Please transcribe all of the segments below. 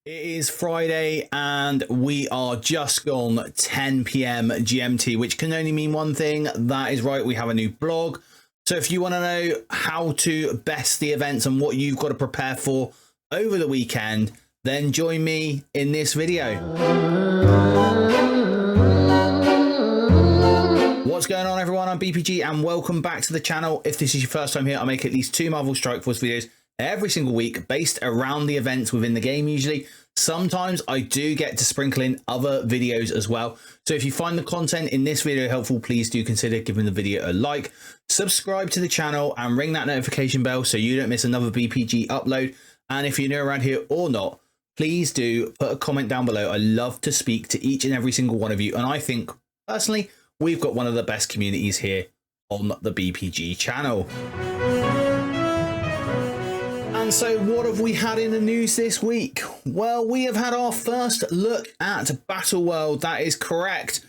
It is Friday and we are just gone 10 p.m. GMT, which can only mean one thing. That is right, we have a new blog. So if you want to know how to best the events and what you've got to prepare for over the weekend, then join me in this video. What's going on, everyone? I'm BPG and welcome back to the channel. If this is your first time here, I make at least 2 Marvel Strike Force videos every single week based around the events within the game usually. Sometimes I do get to sprinkle in other videos as well. So if you find the content in this video helpful, please do consider giving the video a like, subscribe to the channel and ring that notification bell so you don't miss another BPG upload. And if you're new around here or not, please do put a comment down below. I love to speak to each and every single one of you. And I think personally, we've got one of the best communities here on the BPG channel. And so what have we had in the news this week? Well, we have had our first look at Battleworld. That is correct.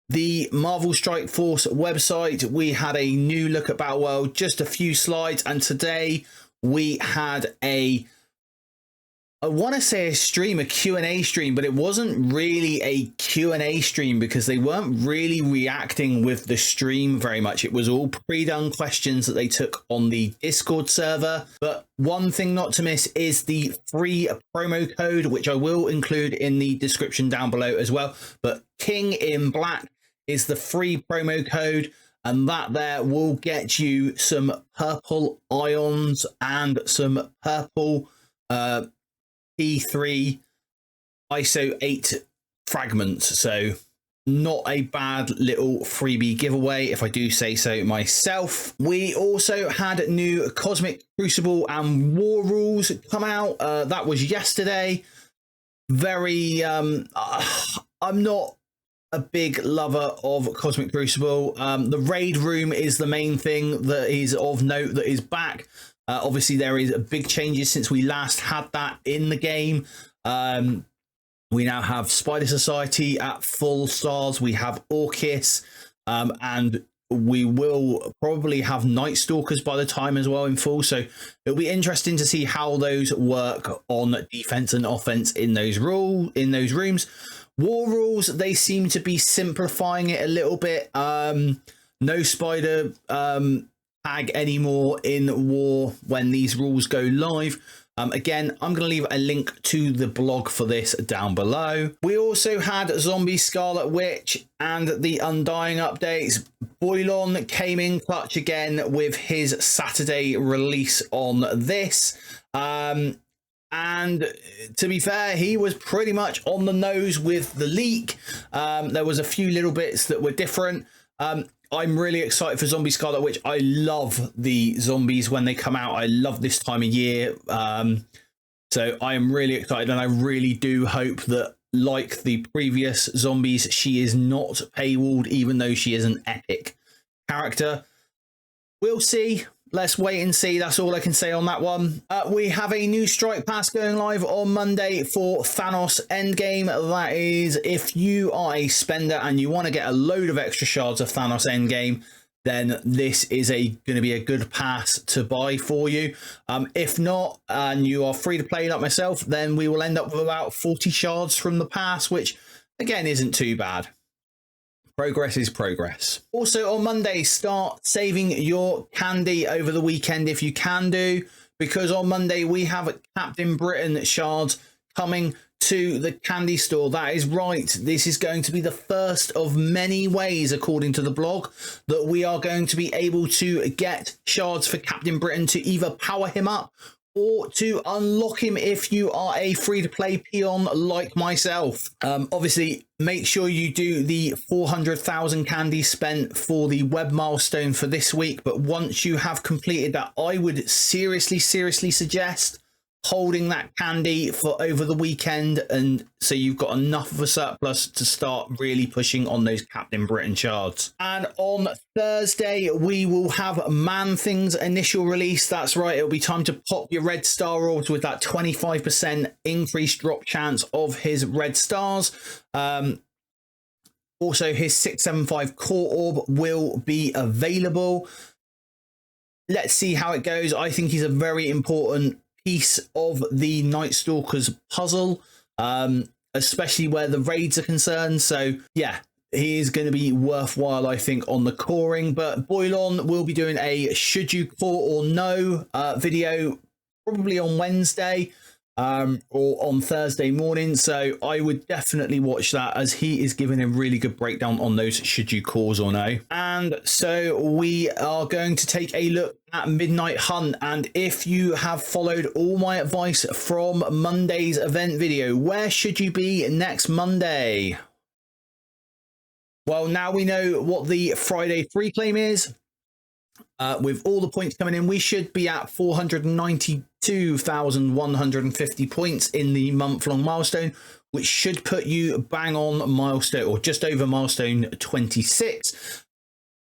The Marvel Strike Force website, we had a new look at Battleworld, just a few slides. And today we had I want to say a stream, a Q&A stream, but it wasn't really a Q&A stream because they weren't really reacting with the stream very much. It was all pre-done questions that they took on the Discord server. But one thing not to miss is the free promo code, which I will include in the description down below as well. But KINGINBLACK is the free promo code, and that there will get you some purple ions and some purple P3 ISO 8 fragments. So not a bad little freebie giveaway, if I do say so myself. We also had new Cosmic Crucible and War Rules come out. That was yesterday. Very I'm not a big lover of Cosmic Crucible. The raid room is the main thing that is of note that is back. Obviously, there is big changes since we last had that in the game. We now have Spider Society at full stars. We have Orcus, and we will probably have Night Stalkers by the time as well in full. So it'll be interesting to see how those work on defense and offense in those rooms. War rules, they seem to be simplifying it a little bit. No spider tag anymore in war when these rules go live. Again, I'm going to leave a link to the blog for this down below. We also had Zombie Scarlet Witch and the Undying updates. Boylon came in clutch again with his Saturday release on this. And to be fair, he was pretty much on the nose with the leak. There was a few little bits that were different. I'm really excited for Zombie Scarlet Witch. I love the zombies when they come out. I love this time of year. So I am really excited, and I really do hope that, like the previous zombies, she is not paywalled, even though she is an epic character. We'll see. Let's wait and see. That's all I can say on that one. We have a new strike pass going live on Monday for Thanos Endgame. That is, if you are a spender and you want to get a load of extra shards of Thanos Endgame, then this is going to be a good pass to buy for you. If not, and you are free to play like myself, then we will end up with about 40 shards from the pass, which again isn't too bad. Progress is progress. Also on Monday, start saving your candy over the weekend if you can do, because on Monday we have Captain Britain shards coming to the candy store. That is right. This is going to be the first of many ways, according to the blog, that we are going to be able to get shards for Captain Britain to either power him up or to unlock him if you are a free-to-play peon like myself. Obviously, make sure you do the 400,000 candy spent for the web milestone for this week. But once you have completed that, I would seriously suggest holding that candy for over the weekend, and so you've got enough of a surplus to start really pushing on those Captain Britain shards. And on Thursday we will have Man Thing's initial release. That's right, it'll be time to pop your red star orbs with that 25% increased drop chance of his red stars. Also, his 675 core orb will be available. Let's see how it goes. I think he's a very important piece of the Night Stalkers puzzle, especially where the raids are concerned. So yeah, he is going to be worthwhile, I think, on the coring. But Boylon will be doing a should you core or no video probably on Wednesday or on Thursday morning. So I would definitely watch that, as he is giving a really good breakdown on those should you cores or no. And so we are going to take a look at Midnight Hunt. And if you have followed all my advice from Monday's event video, where should you be next Monday? Well, now we know what the Friday free claim is. With all the points coming in, we should be at 492,150 points in the month-long milestone, which should put you bang on milestone, or just over milestone 26.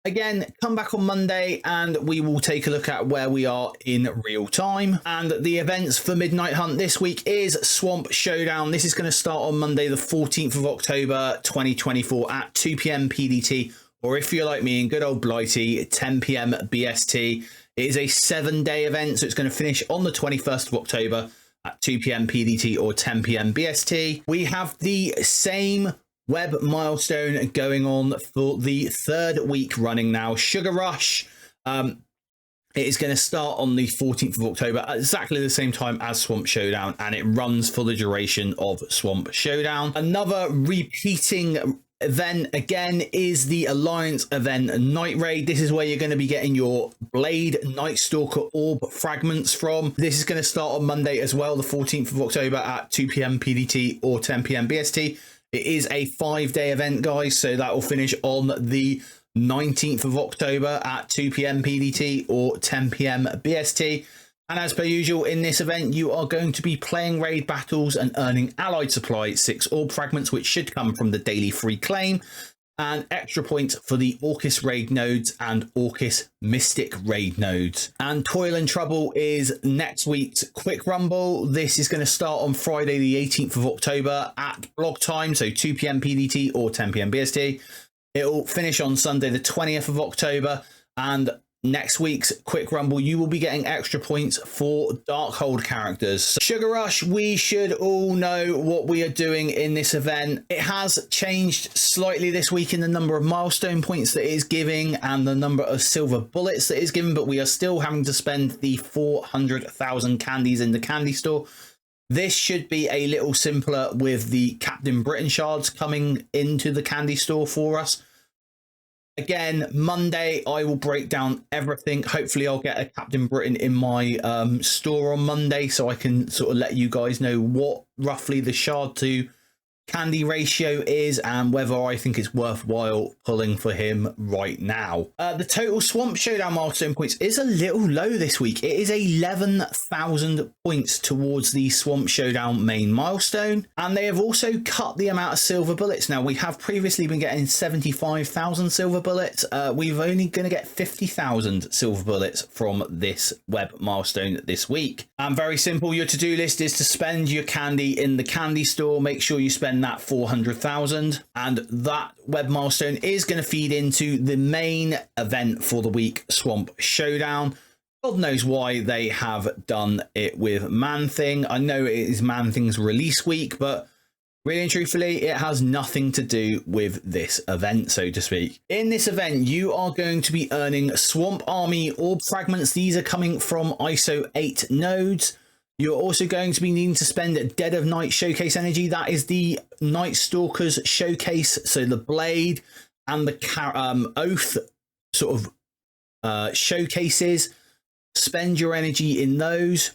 Again, come back on Monday and we will take a look at where we are in real time. And the events for Midnight Hunt this week is Swamp Showdown. This is going to start on Monday, the 14th of October, 2024 at 2 p.m. PDT. Or if you're like me in good old Blighty, 10 p.m. BST. It is a 7-day event, so it's going to finish on the 21st of October at 2 p.m. PDT or 10 p.m. BST. We have the same web milestone going on for the 3rd week running now. Sugar Rush. It is going to start on the 14th of October at exactly the same time as Swamp Showdown, and it runs for the duration of Swamp Showdown. Another repeating event again is the Alliance event Night Raid. This is where you're going to be getting your Blade Night Stalker Orb fragments from. This is going to start on Monday as well, the 14th of October at 2 p.m. PDT or 10 p.m. BST. It is a 5-day event, guys, so that will finish on the 19th of October at 2 p.m. PDT or 10 p.m. BST. And as per usual, in this event, you are going to be playing raid battles and earning allied supply 6 orb fragments, which should come from the daily free claim, and extra points for the Orcus raid nodes and Orcus Mystic raid nodes. And Toil and Trouble is next week's Quick Rumble. This is going to start on Friday, the 18th of October at blog time, so 2 p.m. PDT or 10 p.m. BST. It will finish on Sunday, the 20th of October, and next week's Quick Rumble, you will be getting extra points for Darkhold characters. So Sugar Rush, we should all know what we are doing in this event. It has changed slightly this week in the number of milestone points that it is giving and the number of silver bullets that it is giving, but we are still having to spend the 400,000 candies in the candy store. This should be a little simpler with the Captain Britain shards coming into the candy store for us. Again, Monday, I will break down everything. Hopefully, I'll get a Captain Britain in my store on Monday, so I can sort of let you guys know what roughly the shard to candy ratio is and whether I think it's worthwhile pulling for him right now. The total Swamp Showdown milestone points is a little low this week. It is 11,000 points towards the Swamp Showdown main milestone, and they have also cut the amount of silver bullets. Now, we have previously been getting 75,000 silver bullets. We've only going to get 50,000 silver bullets from this web milestone this week. And very simple, your to-do list is to spend your candy in the candy store. Make sure you spend that 400,000, and that web milestone is going to feed into the main event for the week, Swamp Showdown. God knows why they have done it with Man Thing. I know it is Man Thing's release week, but really and truthfully, it has nothing to do with this event, so to speak. In this event, you are going to be earning Swamp Army Orb Fragments. These are coming from ISO 8 nodes. You're also going to be needing to spend Dead of Night Showcase energy. That is the Night Stalkers Showcase, so the Blade and the Oath sort of showcases. Spend your energy in those.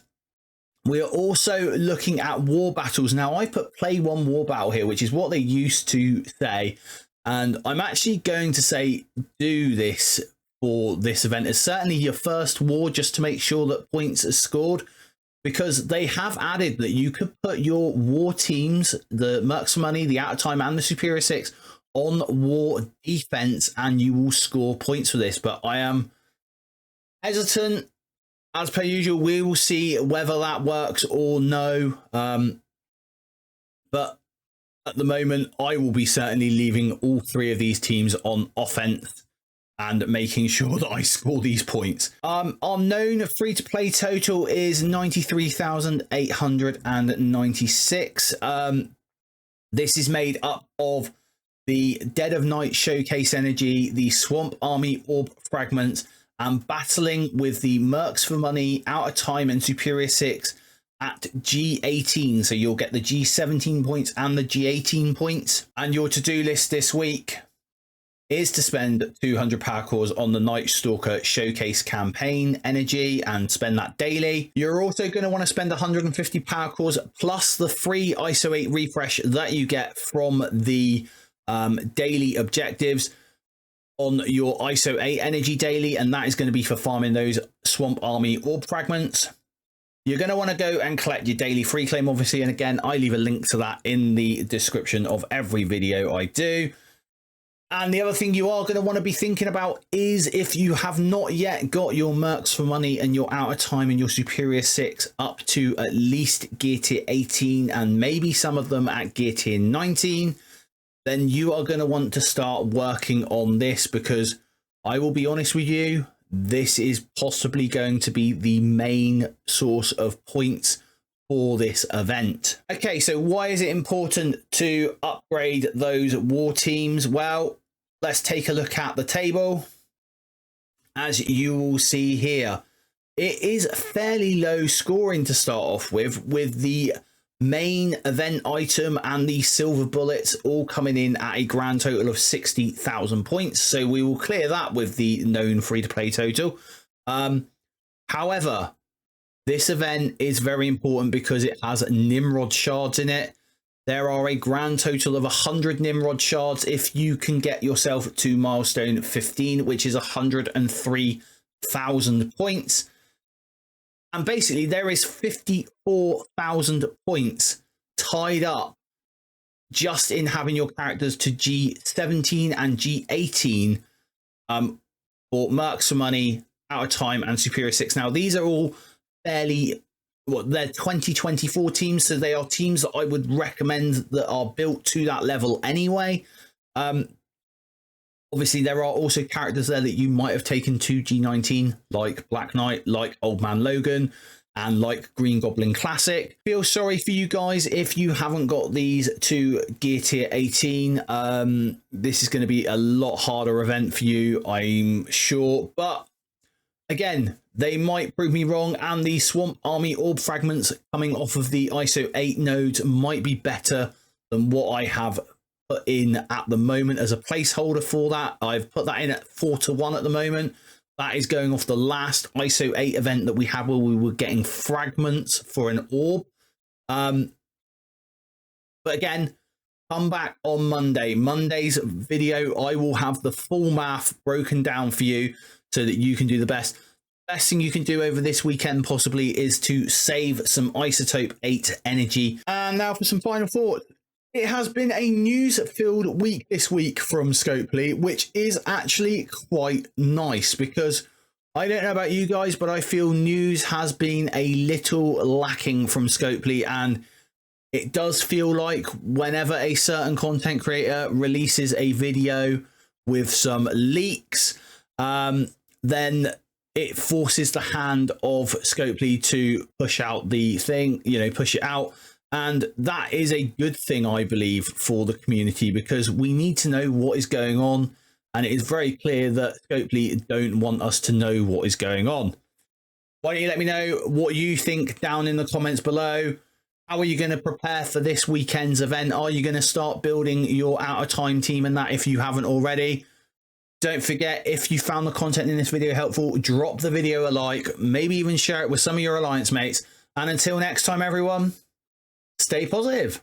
We are also looking at war battles. Now, I put play one war battle here, which is what they used to say. And I'm actually going to say do this for this event as certainly your first war, just to make sure that points are scored. Because they have added that you could put your war teams, the Mercs for Money, the Out of Time, and the Superior 6 on war defense, and you will score points for this. But I am hesitant. As per usual, we will see whether that works or no. But at the moment, I will be certainly leaving all 3 of these teams on offense and making sure that I score these points. Our known free-to-play total is 93,896. This is made up of the Dead of Night Showcase Energy, the Swamp Army Orb Fragments, and battling with the Mercs for Money, Out of Time, and Superior 6 at G18. So you'll get the G17 points and the G18 points. And your to-do list this week is to spend 200 power cores on the Night Stalker Showcase campaign energy and spend that daily. You're also going to want to spend 150 power cores plus the free ISO 8 refresh that you get from the daily objectives on your ISO 8 energy daily, and that is going to be for farming those Swamp Army Orb Fragments. You're going to want to go and collect your daily free claim, obviously, and again, I leave a link to that in the description of every video I do. And the other thing you are going to want to be thinking about is if you have not yet got your Mercs for Money and your Out of Time and your Superior 6 up to at least Gear Tier 18 and maybe some of them at Gear Tier 19, then you are going to want to start working on this, because I will be honest with you, this is possibly going to be the main source of points for this event. Okay, so why is it important to upgrade those war teams? Well, let's take a look at the table. As you will see here, it is fairly low scoring to start off with the main event item and the silver bullets all coming in at a grand total of 60,000 points. So we will clear that with the known free-to-play total. However, this event is very important because it has Nimrod shards in it. There are a grand total of 100 Nimrod shards if you can get yourself to milestone 15, which is 103,000 points. And basically there is 54,000 points tied up just in having your characters to G17 and G18 for Mercs for Money, Out of Time, and Superior 6. Now, these are all fairly, they're 2024 teams, so they are teams that I would recommend that are built to that level anyway. Obviously, there are also characters there that you might have taken to G19, like Black Knight, like Old Man Logan, and like Green Goblin Classic. Feel sorry for you guys if you haven't got these to Gear Tier 18. This is going to be a lot harder event for you, I'm sure. But again, they might prove me wrong, and the Swamp Army Orb Fragments coming off of the ISO 8 nodes might be better than what I have put in at the moment as a placeholder for that. I've put that in at 4-1 at the moment. That is going off the last ISO 8 event that we had where we were getting fragments for an orb. But again, come back on Monday. Monday's video, I will have the full math broken down for you so that you can do the best. Best thing you can do over this weekend possibly is to save some Isotope 8 energy. And now for some final thoughts. It has been a news-filled week this week from Scopely, which is actually quite nice because I don't know about you guys, but I feel news has been a little lacking from Scopely, and it does feel like whenever a certain content creator releases a video with some leaks, then it forces the hand of Scopely to push out the thing, push it out. And that is a good thing, I believe, for the community, because we need to know what is going on. And it is very clear that Scopely don't want us to know what is going on. Why don't you let me know what you think down in the comments below? How are you going to prepare for this weekend's event? Are you going to start building your Out of Time team and that if you haven't already? Don't forget, if you found the content in this video helpful, drop the video a like, maybe even share it with some of your Alliance mates. And until next time, everyone, stay positive.